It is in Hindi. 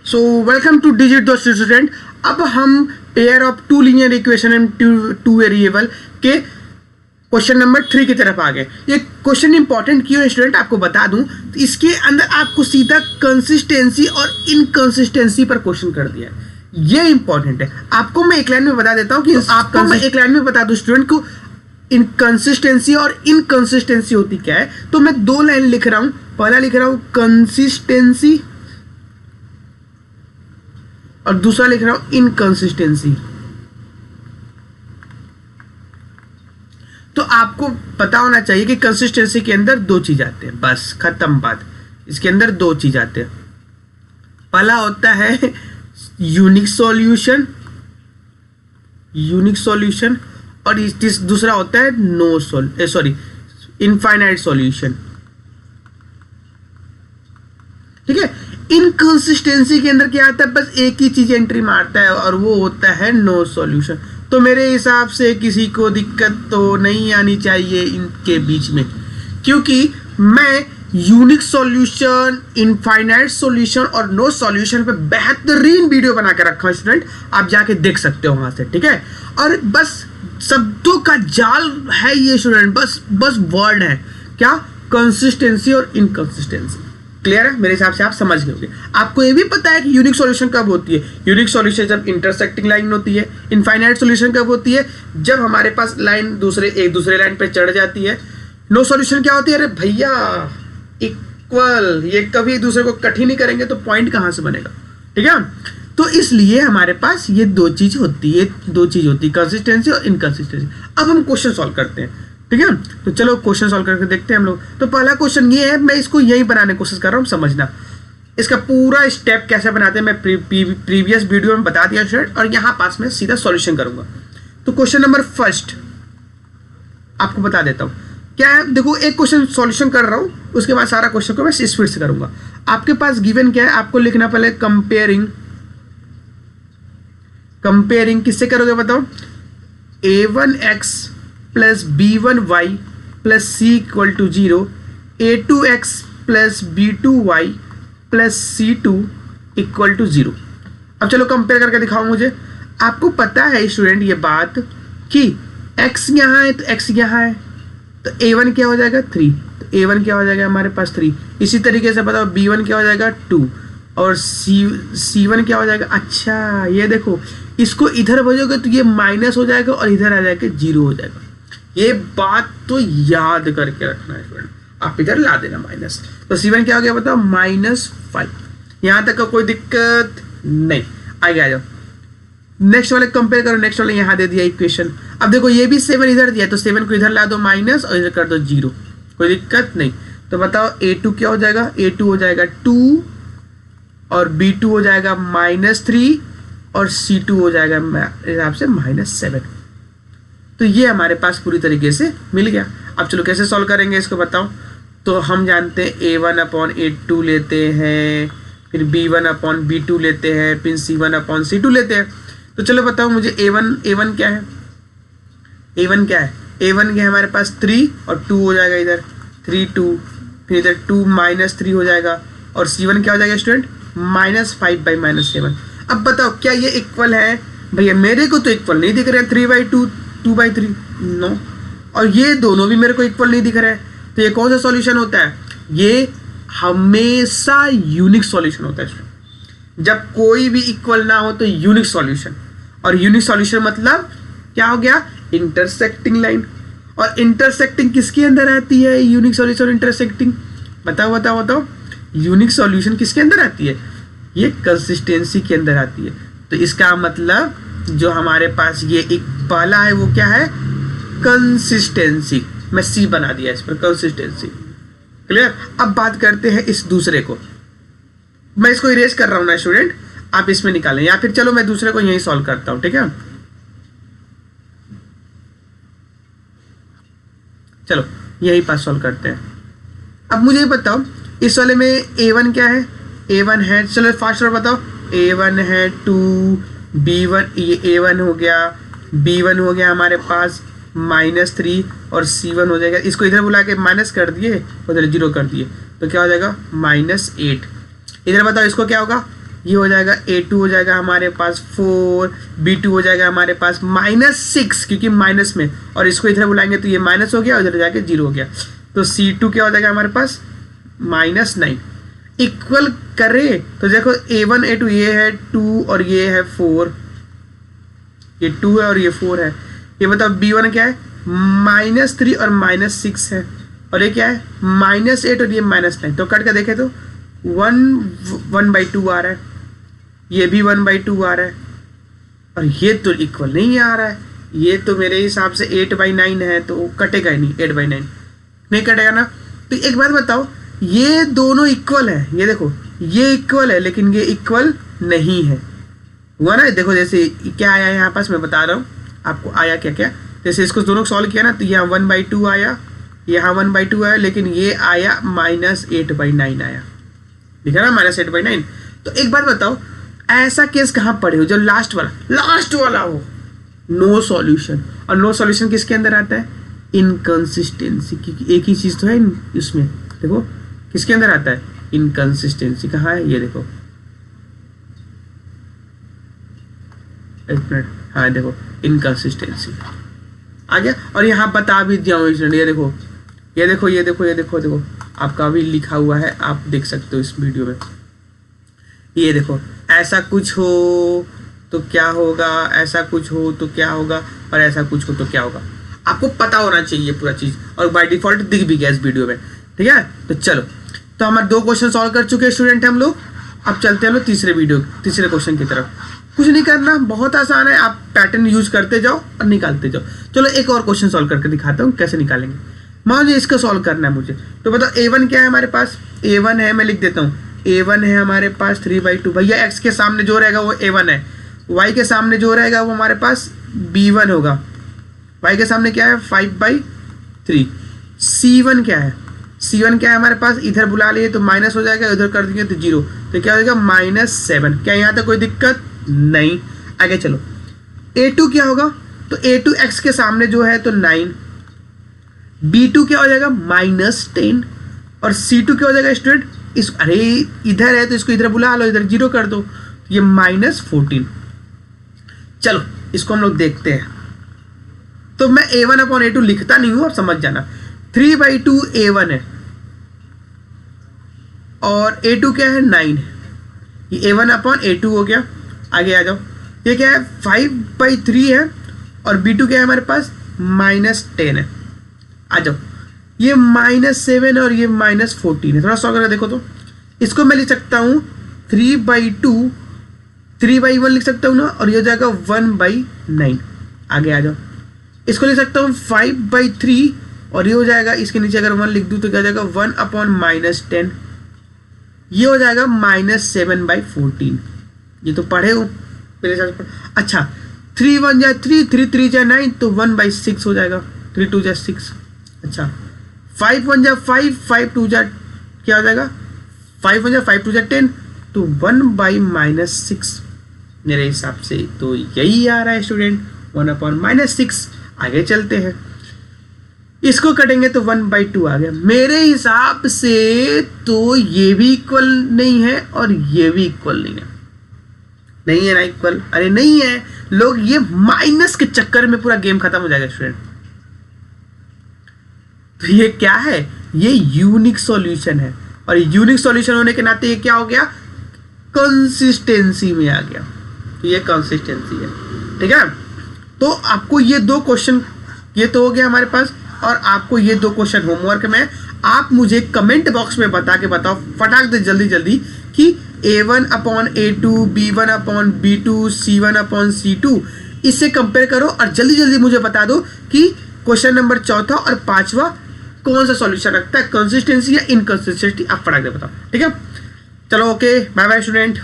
सो वेलकम टू डिजिट दोस्त स्टूडेंट। अब हम pair of two linear equation and two variable के क्वेश्चन नंबर 3 की तरफ आ गए। ये क्वेश्चन इंपॉर्टेंट क्यों है स्टूडेंट, आपको बता दूं तो इसके अंदर आपको सीधा कंसिस्टेंसी और इनकंसिस्टेंसी पर क्वेश्चन कर दिया है। ये इंपॉर्टेंट है। आपको मैं एक लाइन में बता देता हूँ कि आपको मैं एक लाइन में बता दूं स्टूडेंट को इनकंसिस्टेंसी और इनकंसिस्टेंसी होती क्या है। तो मैं दो लाइन लिख रहा हूं। पहला लिख रहा हूं कंसिस्टेंसी और दूसरा लिख रहा हूं इनकंसिस्टेंसी। तो आपको पता होना चाहिए कि कंसिस्टेंसी के अंदर दो चीज आते हैं, बस खत्म बात। इसके अंदर दो चीज आते हैं। पहला होता है यूनिक सॉल्यूशन और दूसरा होता है इनफाइनाइट सॉल्यूशन। ठीक है। इनकंसिस्टेंसी के अंदर क्या आता है, बस एक ही चीज एंट्री मारता है और वो होता है नो सॉल्यूशन। तो मेरे हिसाब से किसी को दिक्कत तो नहीं आनी चाहिए इनके बीच में, क्योंकि मैं यूनिक सॉल्यूशन, इनफाइनाइट सॉल्यूशन और नो सॉल्यूशन पे बेहतरीन वीडियो बना के रखा हूं स्टूडेंट, आप जाके देख सकते हो वहां से। ठीक है। और बस शब्दों का जाल है ये स्टूडेंट, बस वर्ड है क्या, कंसिस्टेंसी और इनकंसिस्टेंसी। क्लियर है? मेरे हिसाब से आप समझ गए होंगे। आपको ये भी पता है कि यूनिक सॉल्यूशन कब होती है। यूनिक सॉल्यूशन जब इंटरसेक्टिंग लाइन होती है। इनफाइनाइट सॉल्यूशन कब होती है, जब हमारे पास लाइन एक दूसरे लाइन पे चढ़ जाती है। नो सॉल्यूशन क्या होती है, अरे भैया इक्वल, ये कभी एक दूसरे को कट ही नहीं करेंगे तो पॉइंट कहां से बनेगा। ठीक है। तो इसलिए हमारे पास ये दो चीज होती है, कंसिस्टेंसी और इनकंसिस्टेंसी। अब हम क्वेश्चन सॉल्व करते हैं। ठीक है। तो चलो क्वेश्चन सॉल्व करके देखते हैं हम लोग। तो पहला क्वेश्चन ये है, मैं इसको यही बनाने की कोशिश कर रहा हूँ, समझना इसका पूरा स्टेप कैसे बनाते हैं। मैं प्रीवियस वीडियो में बता दिया स्टूडेंट, और यहाँ पास में सीधा सॉल्यूशन करूंगा। तो क्वेश्चन नंबर फर्स्ट आपको बता देता हूँ क्या है। देखो, एक क्वेश्चन सॉल्यूशन कर रहा हूँ, उसके बाद सारा क्वेश्चन को मैं स्पीड से करूंगा। आपके पास गिवन क्या है, आपको लिखना पहले कंपेयरिंग किससे करोगे बताओ, a1x plus b1y plus c equal to 0, a2x plus b2y plus c2 equal to 0। अब चलो कंपेयर करके दिखाओ मुझे। आपको पता है स्टूडेंट ये बात कि x यहाँ है तो x यहाँ है, तो a1 क्या हो जाएगा 3, तो a1 क्या हो जाएगा हमारे पास 3। इसी तरीके से बताओ b1 क्या हो जाएगा 2 और c1 क्या हो जाएगा। अच्छा ये देखो, इसको इधर भेजोगे तो ये माइनस हो जाएगा और इधर आ जाएगा 0 हो जाएगा। ये बात तो याद करके रखना है स्टूडेंट, आप इधर ला देना माइनस। तो c1 क्या हो गया बताओ -5। यहां तक का कोई दिक्कत नहीं, आगे आ जाओ। नेक्स्ट वाले कंपेयर करो, नेक्स्ट वाले यहां दे दिया इक्वेशन। अब देखो ये भी 7 इधर दिया, तो 7 को इधर ला दो माइनस और इधर कर दो 0, कोई दिक्कत नहीं। तो बताओ a2 क्या हो जाएगा, a2 हो जाएगा 2 और b2 हो जाएगा -3 और c2 हो जाएगा मेरे हिसाब से -7। तो ये हमारे पास पूरी तरीके से मिल गया। अब चलो कैसे सॉल्व करेंगे इसको बताओ। तो हम जानते हैं a1/a2 लेते हैं, फिर b1/b2 लेते हैं, फिर c1/c2 लेते हैं। तो चलो बताओ मुझे a1 क्या है। a1 क्या है, a1 क्या है हमारे पास 3 और 2 हो जाएगा इधर 3 2, फिर इधर 2 -3 हो जाएगा और c1 क्या हो जाएगा स्टूडेंट -5/-7। अब बताओ क्या ये इक्वल है, भैया मेरे को तो इक्वल नहीं दिख रहे हैं 3/2 2/3 नो, और ये दोनों भी मेरे को इक्वल नहीं दिख रहे हैं। तो ये कौन सा सॉल्यूशन होता है, ये हमेशा यूनिक सॉल्यूशन होता है। जब कोई भी इक्वल ना हो तो यूनिक सॉल्यूशन। और यूनिक सॉल्यूशन मतलब क्या हो गया, इंटरसेक्टिंग लाइन। और इंटरसेक्टिंग किसके अंदर आती है, यूनिक सॉल्यूशन इंटरसेक्टिंग। बताओ यूनिक सॉल्यूशन किसके अंदर आती है, ये कंसिस्टेंसी के अंदर आती है। तो इसका मतलब जो हमारे पास ये एक पहला है वो क्या है, कंसिस्टेंसी। मैं सी बना दिया इस पर, कंसिस्टेंसी। क्लियर। अब बात करते हैं इस दूसरे को। मैं इसको इरेज कर रहा हूं ना स्टूडेंट, आप इसमें निकालें, या फिर चलो मैं दूसरे को यही सॉल्व करता हूं। ठीक है। चलो यही पास सॉल्व करते हैं। अब मुझे बताओ इस वाले में a1 क्या है, a1 है, चलो फास्ट और बताओ, a1 है 2 b1, ये a1 हो गया, b1 हो गया हमारे पास -3 और c1 हो जाएगा। इसको इधर बुला के माइनस कर दिए, उधर 0 कर दिए, तो क्या हो जाएगा -8। इधर बताओ इसको क्या होगा ये हो जाएगा A2 हो जाएगा हमारे पास 4, B2 हो जाएगा हमारे पास -6 क्योंकि माइनस में, और इसको इधर बुलाएंगे तो ये माइनस हो गया, उधर जाके 0 हो गया। तो C2 क्या हो जाएगा हमारे पास -9। इक्वल करें तो देखो A1 A2 ये है 2 और ये है 4, ये 2 है और ये 4 है। ये बताओ B1 क्या है -3 और -6 है, और ये क्या है -8 और ये -9। तो कट के देखें तो 1/2 आ रहा है, ये भी 1/2 आ रहा है, और ये तो इक्वल नहीं आ रहा है। ये तो मेरे हिसाब से 8/9 है, तो कटेगा ही नहीं, 8/9 नहीं कटेगा ना। तो एक बात बताओ, ये दोनों इक्वल है, ये देखो ये इक्वल है लेकिन ये इक्वल नहीं है, हुआ ना। देखो जैसे क्या आया यहाँ पास, मैं बता रहा हूँ आपको आया क्या क्या। जैसे इसको दोनों सॉल्व किया ना, तो यहाँ 1/2 आया, यहाँ 1/2 आया, लेकिन ये आया -8/9 आया, दिखा ना -8/9। तो एक बात बताओ, ऐसा केस कहाँ पड़े हो जब लास्ट वाला हो नो सॉल्यूशन। और नो सॉल्यूशन किसके अंदर आता है, इनकंसिस्टेंसी, क्योंकि एक ही चीज तो है इसमें। देखो किसके अंदर आता है, इनकंसिस्टेंसी। कहाँ है ये देखो, एक मिनट, हाँ देखो इनकंसिस्टेंसी आ गया। और यहाँ बता भी दिया हूँ स्टूडेंट, ये देखो आपका भी लिखा हुआ है, आप देख सकते हो इस वीडियो में। ये देखो ऐसा कुछ हो तो क्या होगा, ऐसा कुछ हो तो क्या होगा, और ऐसा कुछ हो तो क्या होगा, आपको पता होना चाहिए पूरा चीज, और बाय डिफॉल्ट दिख भी गया इस वीडियो में, ठीक है। तो चलो, तो हमारे 2 क्वेश्चन सॉल्व कर चुके हैं स्टूडेंट हम लोग। अब चलते हैं लोग तीसरे क्वेश्चन की तरफ। कुछ नहीं करना, बहुत आसान है, आप पैटर्न यूज करते जाओ और निकालते जाओ। चलो एक और क्वेश्चन सॉल्व करके दिखाता हूँ कैसे निकालेंगे। मान लीजिए इसको सॉल्व करना है मुझे, तो बताओ A1 क्या है हमारे पास, A1 है, मैं लिख देता हूँ, A1 है हमारे पास 3/2। भैया x के सामने जो रहेगा वो A1 है, y के सामने जो रहेगा वो हमारे पास B1 होगा, y के सामने क्या है 5/3। C1 क्या है, C1 क्या है हमारे पास, इधर बुला लिए तो माइनस हो जाएगा, उधर कर देंगे तो 0, तो क्या हो जाएगा -7। क्या यहाँ तक कोई दिक्कत नहीं। आगे चलो, A2 क्या होगा, तो A2 x के सामने जो है तो 9, B2 क्या हो जाएगा -10, और C2 क्या हो जाएगा स्टूडेंट, इस अरे इधर है तो इसको इधर बुला लो, इधर 0 कर दो, ये -14। चलो इसको हम लोग देखते हैं। तो मैं A1/A2 लिखता नहीं हूं, आप समझ जाना। 3/2 A1 है और A2 क्या है 9 है, ये A1/A2 हो गया। आगे आ जाओ, ये क्या है 5/3 है, और B2 क्या है हमारे पास -10 है। आ जाओ, ये -7 और ये -14 है। थोड़ा सॉल्व करके देखो तो, इसको मैं लिख सकता हूँ 3/2, 3/1 लिख सकता हूँ ना, और ये हो जाएगा 1/9। आगे आ जाओ, इसको लिख सकता हूँ 5/3, और ये हो जाएगा, इसके नीचे अगर 1 लिख दूँ तो क्या हो जाएगा 1/10, ये हो जाएगा -7/14। ये तो पढ़े हो मेरे साथ। अच्छा, 3 1 जा 3, 3 3 जा 9, तो 1/6 हो जाएगा, 3 2 जा 6। अच्छा, 5 1 जा 5, 5 2 जा क्या हो जाएगा, 5 1 जा 5 2 जा 10, तो 1/-6 मेरे हिसाब से तो यही आ रहा है स्टूडेंट, 1/-6। आगे चलते हैं, इसको कटेंगे तो 1/2 आ गया। मेरे हिसाब से तो ये भी इक्वल नहीं है और ये भी इक्वल नहीं है, नहीं है ना इक्वल, अरे नहीं है लोग, ये माइनस के चक्कर में पूरा गेम खत्म हो जाएगा स्टूडेंट। तो ये क्या है, ये यूनिक सॉल्यूशन है, और यूनिक सॉल्यूशन होने के नाते ये क्या हो गया, कंसिस्टेंसी में आ गया। तो ये कंसिस्टेंसी है, ठीक है। तो आपको ये 2 क्वेश्चन, ये तो हो गया हमारे पास, और आपको ये 2 क्वेश्चन होमवर्क में आप मुझे कमेंट बॉक्स में बता के बताओ फटाक से जल्दी जल्दी कि A1/A2, B1/B2, C1/C2 इससे कंपेयर करो, और जल्दी जल्दी मुझे बता दो कि क्वेश्चन नंबर 4था और 5वां कौन सा सॉल्यूशन रखता है, कंसिस्टेंसी या इनकंसिस्टेंसी। आप फटाक से बताओ, ठीक है। चलो ओके, बाय बाय स्टूडेंट।